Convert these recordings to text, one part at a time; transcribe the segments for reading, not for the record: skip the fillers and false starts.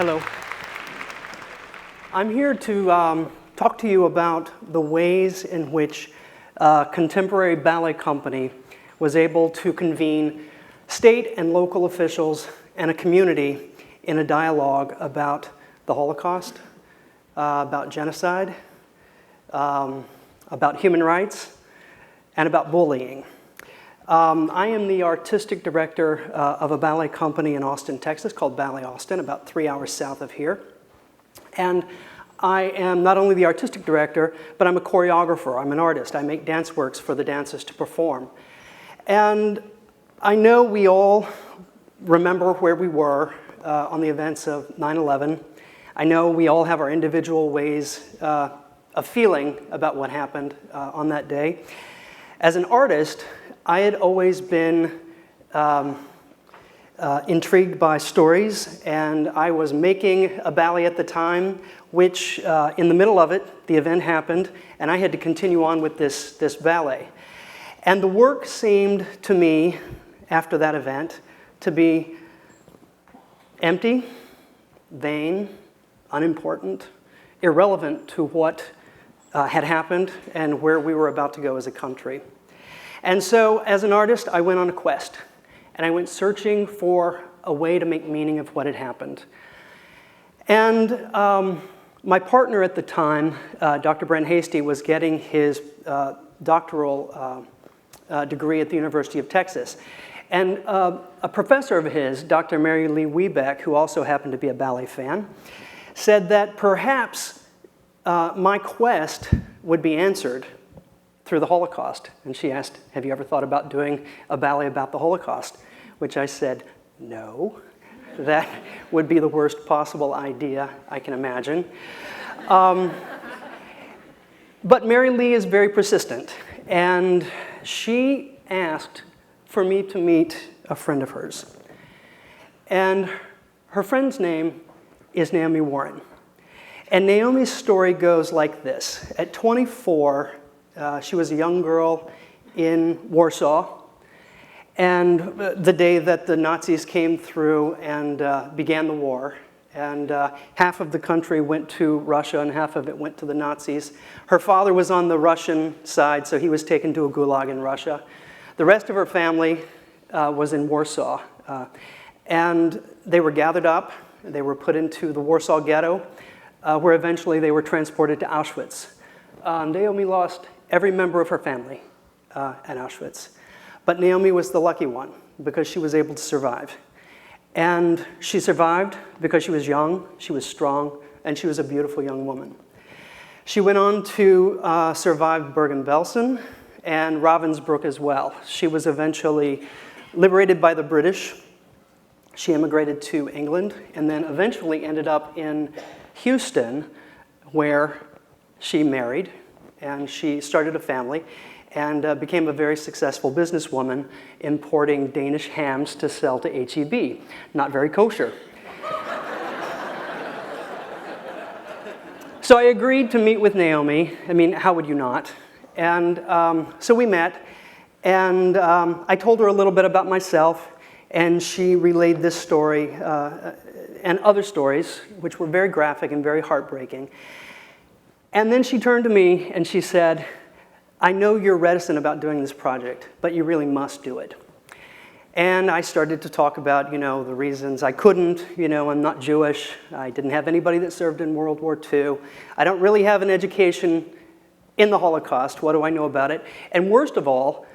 Hello. I'm here to talk to you about the ways in which a contemporary ballet company was able to convene state and local officials and a community in a dialogue about the Holocaust, about genocide, about human rights, and about bullying. I am the artistic director of a ballet company in Austin, Texas called Ballet Austin, about 3 hours south of here. And I am not only the artistic director, but I'm a choreographer. I'm an artist. I make dance works for the dancers to perform. And I know we all remember where we were on the events of 9/11. I know we all have our individual ways of feeling about what happened on that day. As an artist, I had always been intrigued by stories, and I was making a ballet at the time, which in the middle of it, the event happened, and I had to continue on with this ballet. And the work seemed to me, after that event, to be empty, vain, unimportant, irrelevant to what had happened and where we were about to go as a country. And so, as an artist, I went on a quest, and I went searching for a way to make meaning of what had happened. And my partner at the time, Dr. Brent Hasty, was getting his doctoral degree at the University of Texas. And a professor of his, Dr. Mary Lee Wiebeck, who also happened to be a ballet fan, said that perhaps my quest would be answered through the Holocaust. And she asked, have you ever thought about doing a ballet about the Holocaust? Which I said, no, that would be the worst possible idea I can imagine. But Mary Lee is very persistent, and she asked for me to meet a friend of hers. And her friend's name is Naomi Warren. And Naomi's story goes like this. At 24, she was a young girl in Warsaw, and the day that the Nazis came through and began the war, and half of the country went to Russia and half of it went to the Nazis. Her father was on the Russian side, so he was taken to a gulag in Russia. The rest of her family was in Warsaw, and they were gathered up. They were put into the Warsaw Ghetto, where eventually they were transported to Auschwitz. Naomi lost every member of her family at Auschwitz. But Naomi was the lucky one because she was able to survive. And she survived because she was young, she was strong, and she was a beautiful young woman. She went on to survive Bergen-Belsen and Ravensbrück as well. She was eventually liberated by the British. She immigrated to England and then eventually ended up in Houston, where she married and she started a family and became a very successful businesswoman importing Danish hams to sell to H-E-B. Not very kosher. So I agreed to meet with Naomi. I mean, how would you not? And so we met, and I told her a little bit about myself, and she relayed this story and other stories, which were very graphic and very heartbreaking. And then she turned to me and she said, I know you're reticent about doing this project, but you really must do it. And I started to talk about, the reasons I couldn't. I'm not Jewish. I didn't have anybody that served in World War II. I don't really have an education in the Holocaust. What do I know about it? And worst of all,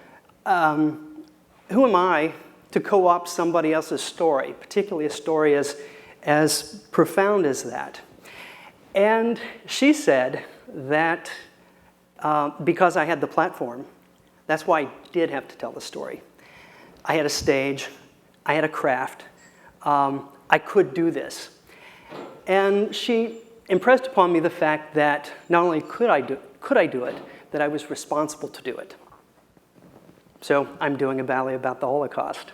who am I to co-opt somebody else's story, particularly a story as profound as that? And she said that because I had the platform, that's why I did have to tell the story. I had a stage, I had a craft, I could do this. And she impressed upon me the fact that not only could I do it, that I was responsible to do it. So I'm doing a ballet about the Holocaust.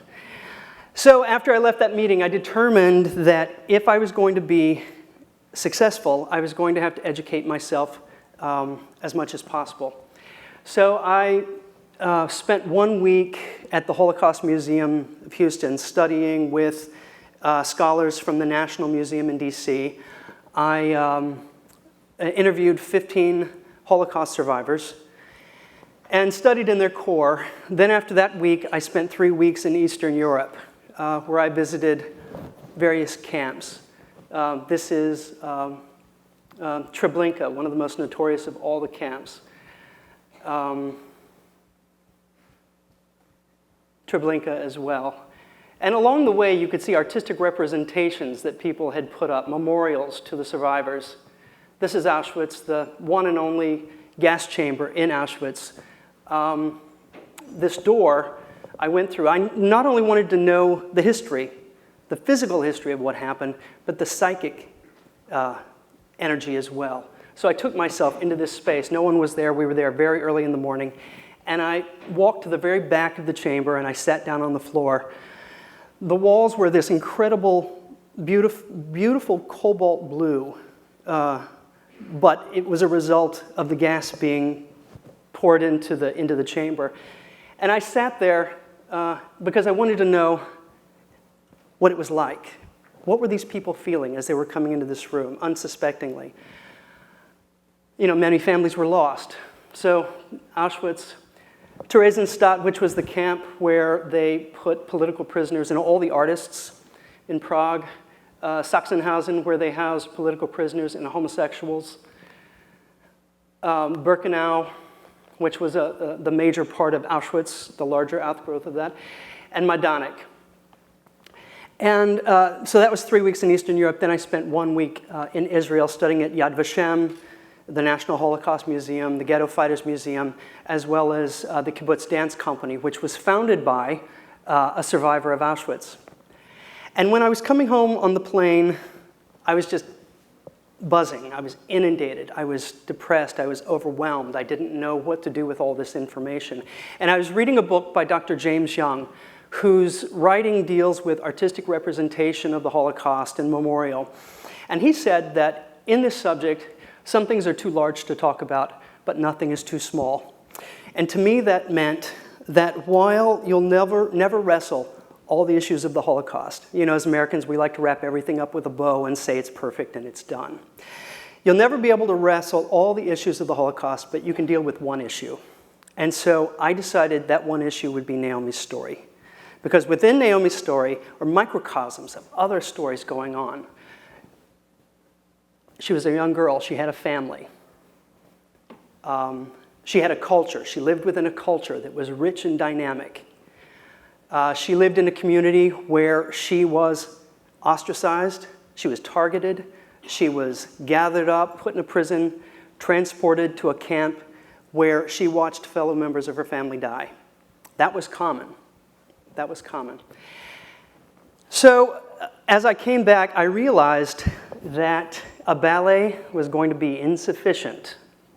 So after I left that meeting, I determined that if I was going to be successful, I was going to have to educate myself as much as possible. So I spent 1 week at the Holocaust Museum of Houston studying with scholars from the National Museum in DC. I interviewed 15 Holocaust survivors and studied in their core. Then after that week, I spent 3 weeks in Eastern Europe, where I visited various camps. This is Treblinka, one of the most notorious of all the camps. Treblinka as well. And along the way, you could see artistic representations that people had put up, memorials to the survivors. This is Auschwitz, the one and only gas chamber in Auschwitz. This door I went through, I not only wanted to know the history, the physical history of what happened, but the psychic energy as well. So I took myself into this space. No one was there. We were there very early in the morning. And I walked to the very back of the chamber, and I sat down on the floor. The walls were this incredible, beautiful cobalt blue, but it was a result of the gas being poured into the chamber. And I sat there because I wanted to know what it was like. What were these people feeling as they were coming into this room, unsuspectingly? You know, many families were lost. So Auschwitz, Theresienstadt, which was the camp where they put political prisoners and all the artists in Prague, Sachsenhausen, where they housed political prisoners and homosexuals, Birkenau, which was the major part of Auschwitz, the larger outgrowth of that, and Majdanek. And so that was 3 weeks in Eastern Europe. Then I spent 1 week in Israel studying at Yad Vashem, the National Holocaust Museum, the Ghetto Fighters Museum, as well as the Kibbutz Dance Company, which was founded by a survivor of Auschwitz. And when I was coming home on the plane, I was just buzzing. I was inundated. I was depressed. I was overwhelmed. I didn't know what to do with all this information. And I was reading a book by Dr. James Young, whose writing deals with artistic representation of the Holocaust and memorial. And he said that in this subject, some things are too large to talk about, but nothing is too small. And to me, that meant that while you'll never wrestle all the issues of the Holocaust, you know, as Americans, we like to wrap everything up with a bow and say it's perfect and it's done. You'll never be able to wrestle all the issues of the Holocaust, but you can deal with one issue. And so I decided that one issue would be Naomi's story. Because within Naomi's story are microcosms of other stories going on. She was a young girl. She had a family. She had a culture. She lived within a culture that was rich and dynamic. She lived in a community where she was ostracized. She was targeted. She was gathered up, put in a prison, transported to a camp where she watched fellow members of her family die. That was common. That was common. So as I came back, I realized that a ballet was going to be insufficient.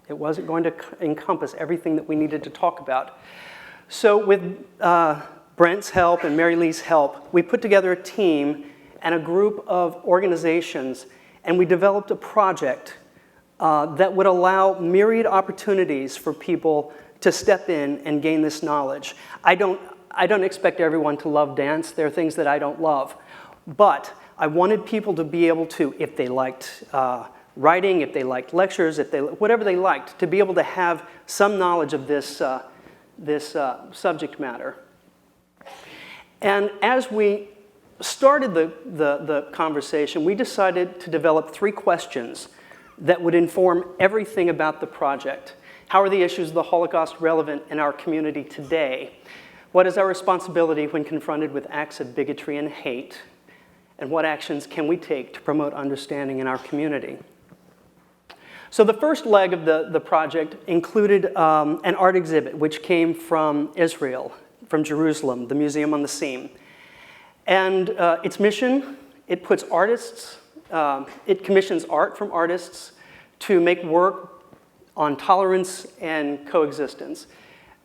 It wasn't going to encompass everything that we needed to talk about. So with Brent's help and Mary Lee's help, we put together a team and a group of organizations, and we developed a project that would allow myriad opportunities for people to step in and gain this knowledge. I don't expect everyone to love dance. There are things that I don't love. But I wanted people to be able to, if they liked writing, if they liked lectures, whatever they liked, to be able to have some knowledge of this subject matter. And as we started the conversation, we decided to develop 3 questions that would inform everything about the project. How are the issues of the Holocaust relevant in our community today? What is our responsibility when confronted with acts of bigotry and hate? And what actions can we take to promote understanding in our community? So the first leg of the project included an art exhibit which came from Israel, from Jerusalem, the Museum on the Seam. And its mission, it puts artists, it commissions art from artists to make work on tolerance and coexistence.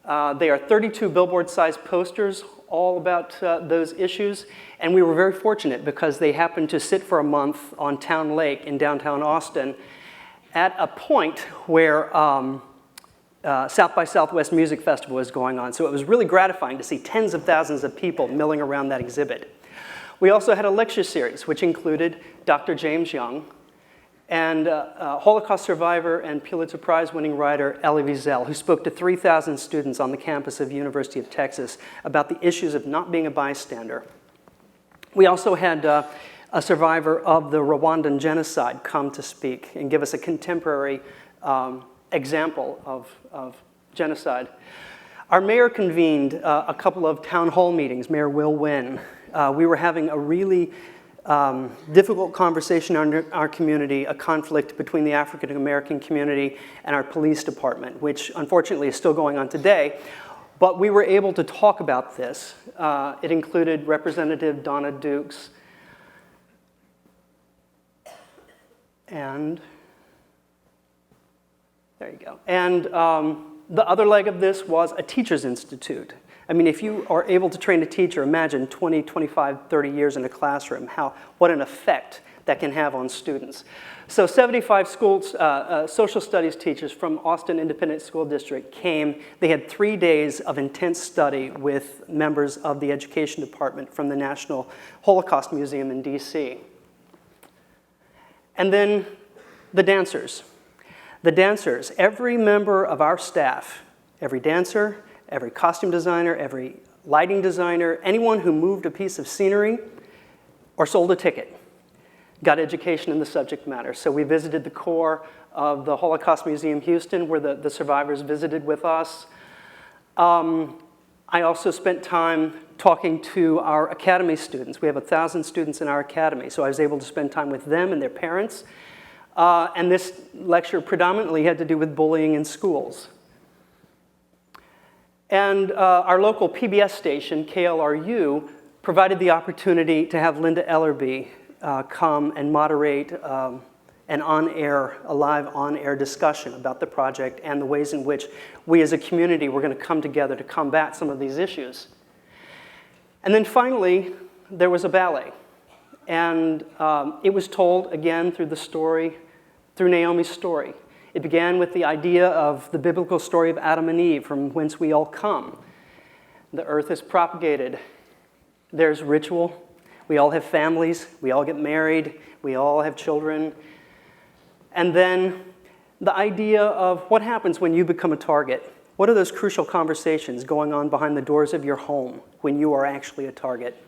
They are 32 billboard-sized posters, all about those issues. And we were very fortunate because they happened to sit for a month on Town Lake in downtown Austin at a point where South by Southwest Music Festival was going on. So it was really gratifying to see tens of thousands of people milling around that exhibit. We also had a lecture series, which included Dr. James Young and Holocaust survivor and Pulitzer Prize-winning writer Elie Wiesel, who spoke to 3,000 students on the campus of the University of Texas about the issues of not being a bystander. We also had a survivor of the Rwandan genocide come to speak and give us a contemporary example of genocide. Our mayor convened a couple of town hall meetings, Mayor Will Wynn. We were having a really difficult conversation in our community, a conflict between the African American community and our police department, which unfortunately is still going on today. But we were able to talk about this. It included Representative Donna Dukes and there you go. And the other leg of this was a teacher's institute. I mean, if you are able to train a teacher, imagine 20, 25, 30 years in a classroom, what an effect that can have on students. So 75 schools, social studies teachers from Austin Independent School District came. They had 3 days of intense study with members of the education department from the National Holocaust Museum in DC. And then the dancers. The dancers, every member of our staff, every dancer, every costume designer, every lighting designer, anyone who moved a piece of scenery or sold a ticket got education in the subject matter. So we visited the core of the Holocaust Museum Houston, where the survivors visited with us. I also spent time talking to our academy students. We have 1,000 students in our academy, so I was able to spend time with them and their parents. And this lecture predominantly had to do with bullying in schools. And our local PBS station, KLRU, provided the opportunity to have Linda Ellerby come and moderate a live on-air discussion about the project and the ways in which we as a community were going to come together to combat some of these issues. And then finally, there was a ballet. And it was told, again, through the story, through Naomi's story. It began with the idea of the biblical story of Adam and Eve, from whence we all come. The earth is propagated. There's ritual. We all have families. We all get married. We all have children. And then the idea of what happens when you become a target. What are those crucial conversations going on behind the doors of your home when you are actually a target?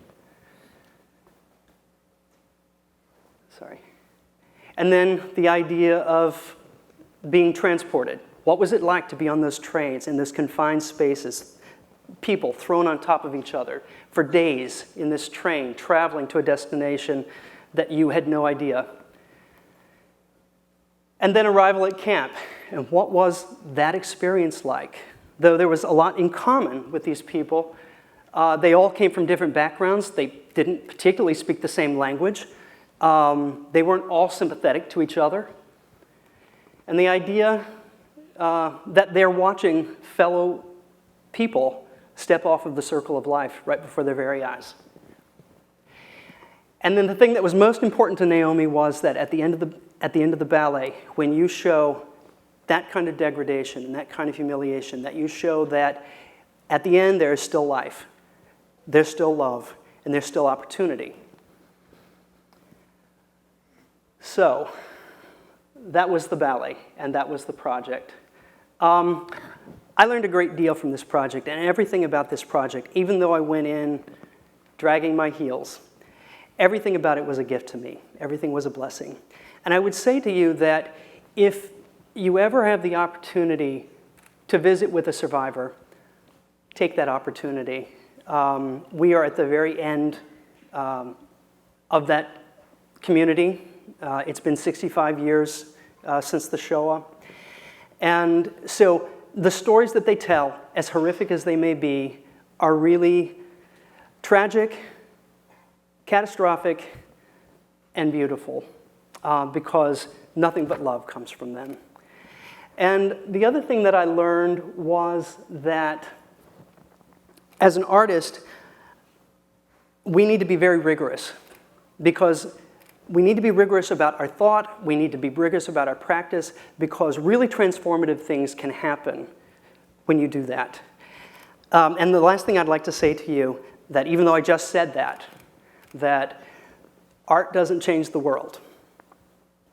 Sorry. And then the idea of being transported. What was it like to be on those trains in those confined spaces, people thrown on top of each other for days in this train, traveling to a destination that you had no idea? And then arrival at camp. And what was that experience like? Though there was a lot in common with these people, they all came from different backgrounds. They didn't particularly speak the same language. They weren't all sympathetic to each other. And the idea that they're watching fellow people step off of the circle of life right before their very eyes. And then the thing that was most important to Naomi was that at the end of the ballet, when you show that kind of degradation and that kind of humiliation, that you show that at the end there is still life, there's still love, and there's still opportunity. So, that was the ballet, and that was the project. I learned a great deal from this project, and everything about this project, even though I went in dragging my heels, everything about it was a gift to me. Everything was a blessing. And I would say to you that if you ever have the opportunity to visit with a survivor, take that opportunity. We are at the very end of that community. It's been 65 years since the Shoah. And so the stories that they tell, as horrific as they may be, are really tragic, catastrophic, and beautiful, because nothing but love comes from them. And the other thing that I learned was that as an artist, we need to be very rigorous, because we need to be rigorous about our thought, we need to be rigorous about our practice, because really transformative things can happen when you do that. And the last thing I'd like to say to you, that even though I just said that, that art doesn't change the world.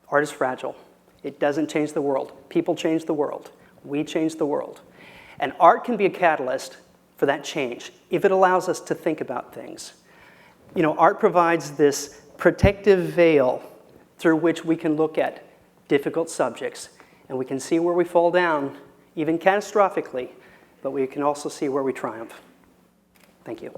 Art is fragile. It doesn't change the world. People change the world. We change the world. And art can be a catalyst for that change if it allows us to think about things. You know, art provides this protective veil through which we can look at difficult subjects, and we can see where we fall down, even catastrophically, but we can also see where we triumph. Thank you.